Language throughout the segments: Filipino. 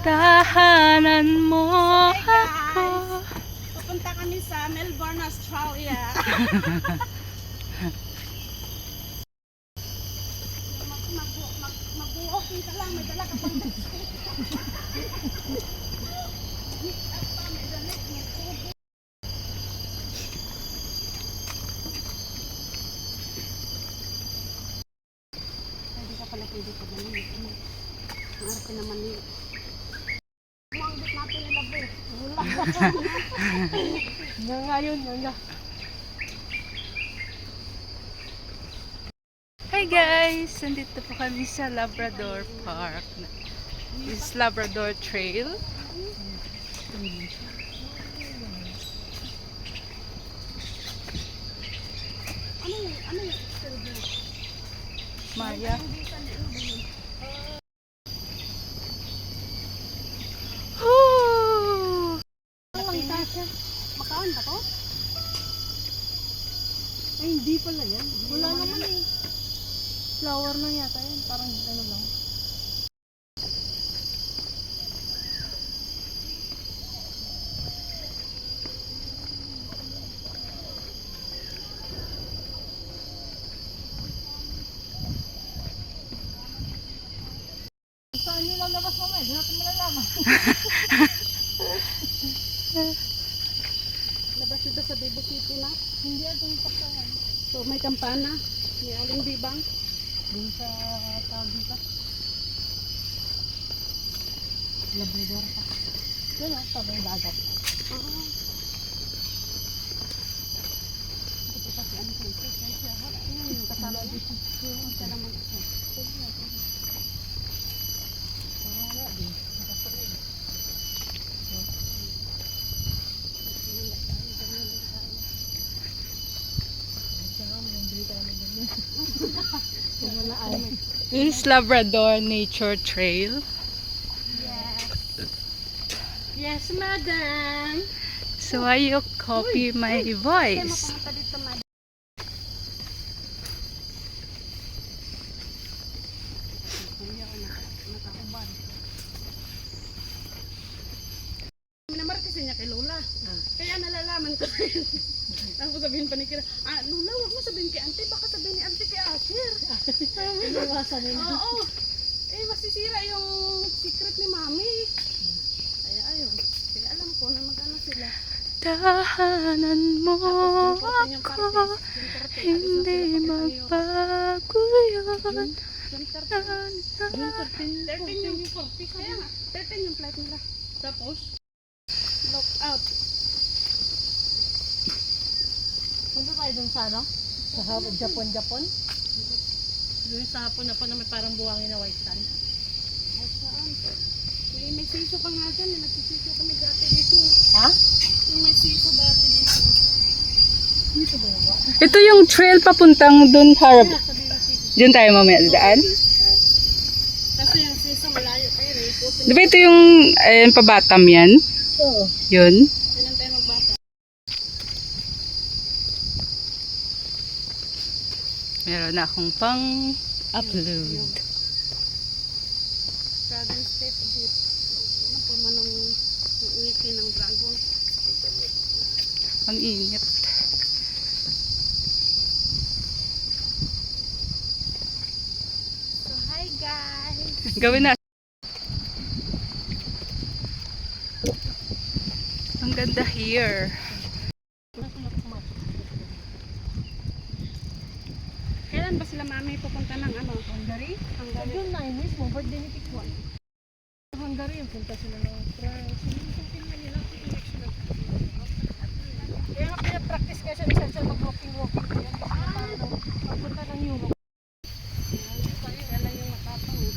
Tahanan mo Hey ako. guys! Pupunta kami sa Melbourne, Australia. Mag-walking ka lang, may dala ka pang Pwede ka pala, pwede ka ganun. Ang arte naman ni... Umanggit natin nila ba eh. Wala. Nga nga yun, nga. Hi guys! Nandito po kami sa Labrador Park. This is Labrador Trail. Ano yung experiment? Maya. Woo! Makaan ba to? Ay, hindi pala yan. Wala naman eh. Flower lang yata yan. Parang ano lang. Saan nyo lalabas mamaya? Hindi natin malalaman. Labas dito sa Bibo City na. Hindi atong pasahan. So may kampana. May aling bibang. Doon sa tawag dito. Labrador pa. Doon o, sa may dagat. Oo. Ito pa si ano ko ito. Ano yung kasama dito? Yung salaman ito. Wala din. Nakasakit. This is Labrador Nature Trail. Yes, madam. So why you copy my voice? Pumunta dito, madam. Minamarkis niya kay Lola. Kaya nalalaman ko rin. Tapos sabihin pa ni Kira, Lola, huwag mo sabihin kay Auntie, baka sabihin ni Auntie kay Asher. Oo. Eh, masisira yung secret ni Mami. Kaya ayun. Kaya alam ko na mag-ano sila. Tahanan mo ako, hindi magbago yun. 13 yung 40. Kaya nga, 13 yung flight nila. Tapos, lock out. Punta tayo dun sa ano? Sa Japon? Doon sa hapon na po na may parang buwangin na white sand. Ay, saan? May siso pa nga dyan. Nagsisiso kami dati dito. Ha? Yung may siso dati dito. Dito ba ba? Ito yung trail papuntang dun harap. Diyan tayo mamaya daan. Kasi yung siso malayo kayo. Di ba ito yung pabatam yan? Oo. Yun. Kailan tayo magbata? Meron na akong pang-upload. Dragon State Boot. Ano pa man ang wiki ng dragon? Ang init. So, hi guys! Gawin na. Ang ganda here. Kailan ba sila Mami pupunta ng ano? Hungary? Hungary. Yun na yun mismo, birthday ni Tikwan. Sa Hungary, yung punta sila ng France. Kaya nga pinapractice kasi ni Sansa mag-walking. Pagpunta ng Europe. Kailan yung matapang eh.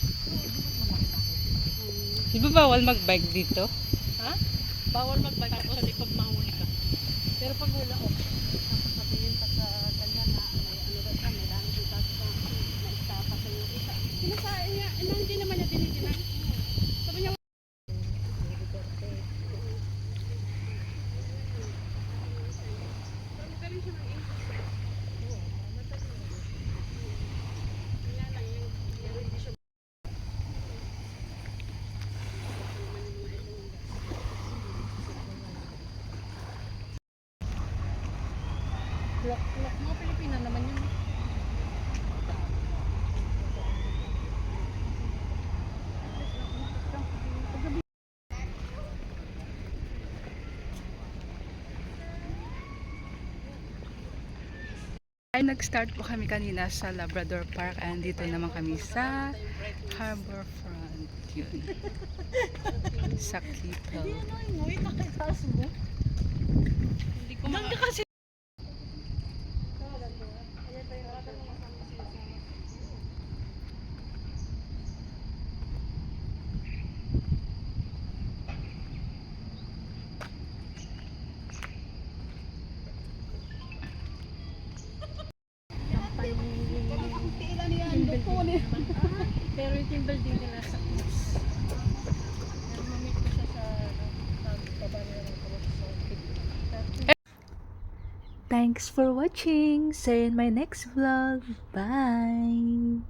Di ba bawal mag-bike dito? Ha? Bawal magbike tapos sa likod mahuli ka. Pero pag wala ko, Tapos sabihin pa sa ganyan na may ano ba siya, may dami dito sa na-istapa sa yung isa. Sinasabi niya, hindi naman niya dinidinan. Sabi niya, magaling siya ng English. Kaya lang yung hindi siya Lock. Mga Pilipina naman yun. Ay, nag-start po kami kanina sa Labrador Park and dito naman kami sa Harbor Front. Yun. Sa Quito. Wait, nakitaas mo. Hindi ko kasi. Pero yung team building nila sa cruise. Mamit ko siya sa baba nila ng cruise. Thanks for watching. See you in my next vlog. Bye.